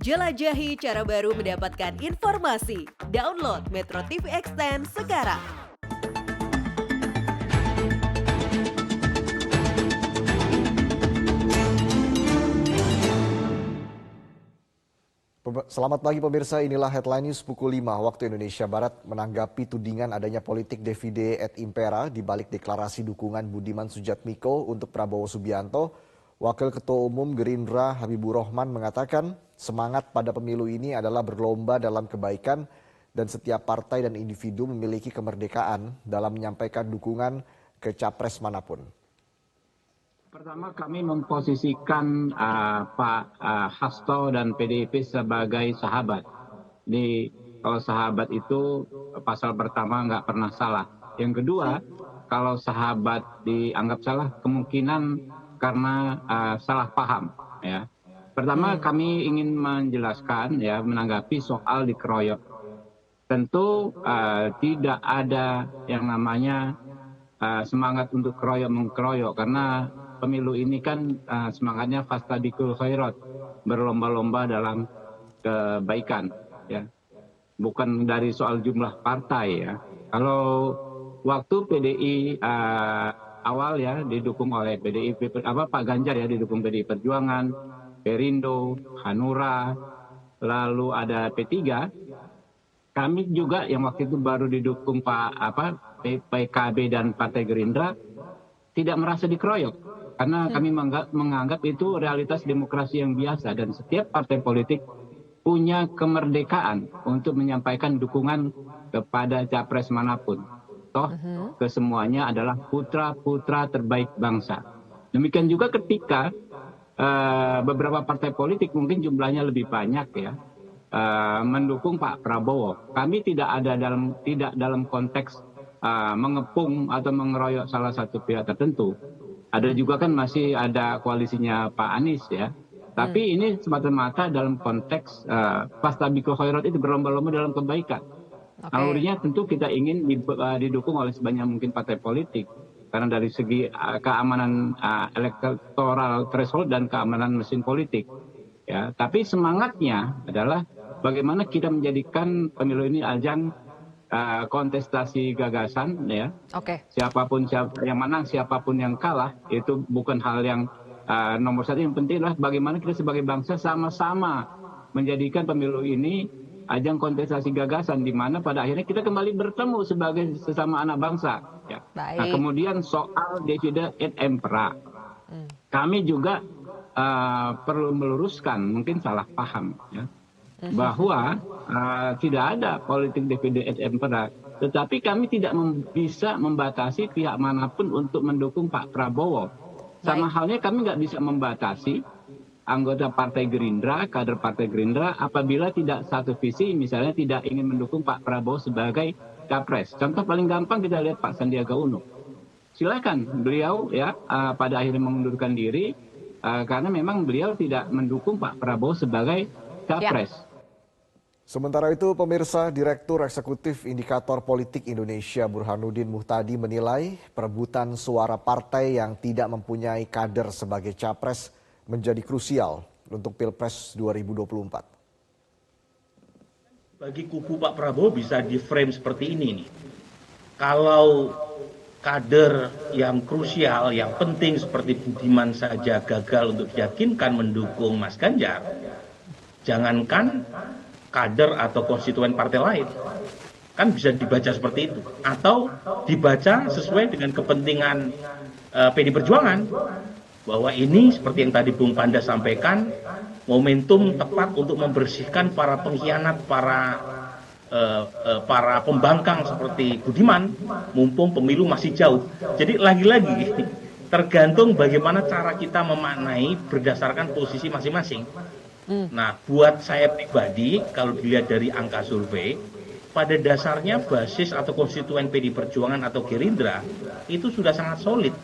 Jelajahi cara baru mendapatkan informasi. Download Metro TV Extend sekarang. Selamat pagi pemirsa, inilah headline news pukul 5 waktu Indonesia Barat menanggapi tudingan adanya politik divide et impera di balik deklarasi dukungan Budiman Sujatmiko untuk Prabowo Subianto. Wakil Ketua Umum Gerindra Habibur Rahman mengatakan semangat pada pemilu ini adalah berlomba dalam kebaikan dan setiap partai dan individu memiliki kemerdekaan dalam menyampaikan dukungan ke capres manapun. Pertama kami memposisikan Pak Hasto dan PDIP sebagai sahabat. Kalau sahabat itu pasal pertama nggak pernah salah. Yang kedua, kalau sahabat dianggap salah kemungkinan karena salah paham. Ya. Pertama kami ingin menjelaskan ya menanggapi soal dikeroyok. Tentu tidak ada yang namanya semangat untuk mengkeroyok karena pemilu ini kan semangatnya fastabiqul khairat, berlomba-lomba dalam kebaikan ya. Bukan dari soal jumlah partai ya. Kalau waktu PDI awal ya didukung oleh PDIP Pak Ganjar ya didukung PDI Perjuangan, Perindo, Hanura, lalu ada P3. Kami juga yang waktu itu baru didukung PKB dan Partai Gerindra tidak merasa dikeroyok. Karena kami menganggap itu realitas demokrasi yang biasa dan setiap partai politik punya kemerdekaan untuk menyampaikan dukungan kepada capres manapun. Toh kesemuanya adalah putra-putra terbaik bangsa. Demikian juga ketika beberapa partai politik mungkin jumlahnya lebih banyak ya mendukung Pak Prabowo. Kami tidak dalam konteks mengepung atau mengeroyok salah satu pihak tertentu. Ada juga kan masih ada koalisinya Pak Anies ya. Tapi ini semata-mata dalam konteks fastabiqul khairat itu berlomba-lomba dalam kebaikan. Nalurinya tentu kita ingin didukung oleh sebanyak mungkin partai politik. Karena dari segi keamanan electoral threshold dan keamanan mesin politik. Ya, tapi semangatnya adalah bagaimana kita menjadikan pemilu ini ajang kontestasi gagasan ya. Siapapun yang menang, siapapun yang kalah itu bukan hal yang nomor satu. Yang penting adalah bagaimana kita sebagai bangsa sama-sama menjadikan pemilu ini ajang kontestasi gagasan di mana pada akhirnya kita kembali bertemu sebagai sesama anak bangsa ya. Nah, kemudian soal divide et impera. Kami juga perlu meluruskan mungkin salah paham ya. Bahwa tidak ada politik divide et impera, tetapi kami tidak bisa membatasi pihak manapun untuk mendukung Pak Prabowo. Sama halnya kami nggak bisa membatasi anggota Partai Gerindra, kader Partai Gerindra apabila tidak satu visi, misalnya tidak ingin mendukung Pak Prabowo sebagai capres. Contoh paling gampang kita lihat Pak Sandiaga Uno. Silakan beliau ya pada akhirnya mengundurkan diri karena memang beliau tidak mendukung Pak Prabowo sebagai capres. Sementara itu, pemirsa, Direktur Eksekutif Indikator Politik Indonesia Burhanuddin Muhtadi menilai perebutan suara partai yang tidak mempunyai kader sebagai capres menjadi krusial untuk Pilpres 2024. Bagi kubu Pak Prabowo bisa di-frame seperti ini nih. Kalau kader yang krusial, yang penting seperti Budiman saja gagal untuk diyakinkan mendukung Mas Ganjar, jangankan kader atau konstituen partai lain, kan bisa dibaca seperti itu, atau dibaca sesuai dengan kepentingan PD Perjuangan, bahwa ini seperti yang tadi Bung Panda sampaikan, momentum tepat untuk membersihkan para pengkhianat, para pembangkang seperti Budiman, mumpung pemilu masih jauh. Jadi lagi-lagi tergantung bagaimana cara kita memaknai berdasarkan posisi masing-masing. Nah, buat saya pribadi, kalau dilihat dari angka survei, pada dasarnya basis atau konstituen PD Perjuangan atau Gerindra itu sudah sangat solid.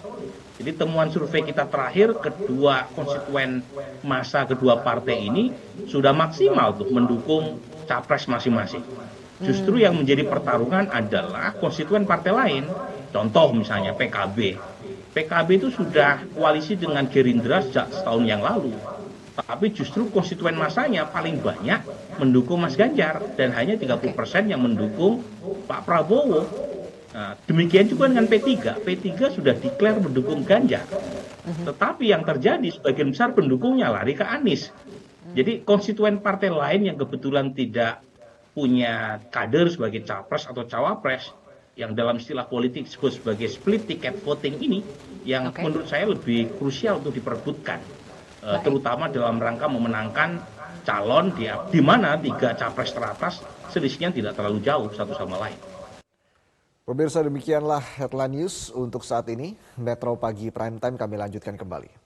Jadi temuan survei kita terakhir, kedua konstituen masa kedua partai ini sudah maksimal untuk mendukung capres masing-masing. Justru yang menjadi pertarungan adalah konstituen partai lain. Contoh misalnya PKB. PKB itu sudah koalisi dengan Gerindra sejak setahun yang lalu. Tapi justru konstituen masanya paling banyak mendukung Mas Ganjar dan hanya 30% yang mendukung Pak Prabowo. Nah, demikian juga dengan P3. P3 sudah declare mendukung Ganjar. Tetapi yang terjadi sebagian besar pendukungnya lari ke Anies. Jadi konstituen partai lain yang kebetulan tidak punya kader sebagai capres atau cawapres yang dalam istilah politik disebut sebagai split ticket voting ini yang menurut saya lebih krusial untuk diperebutkan. Terutama dalam rangka memenangkan calon di mana 3 capres teratas selisihnya tidak terlalu jauh satu sama lain. Pemirsa, demikianlah Headline News untuk saat ini. Metro Pagi Prime Time kami lanjutkan kembali.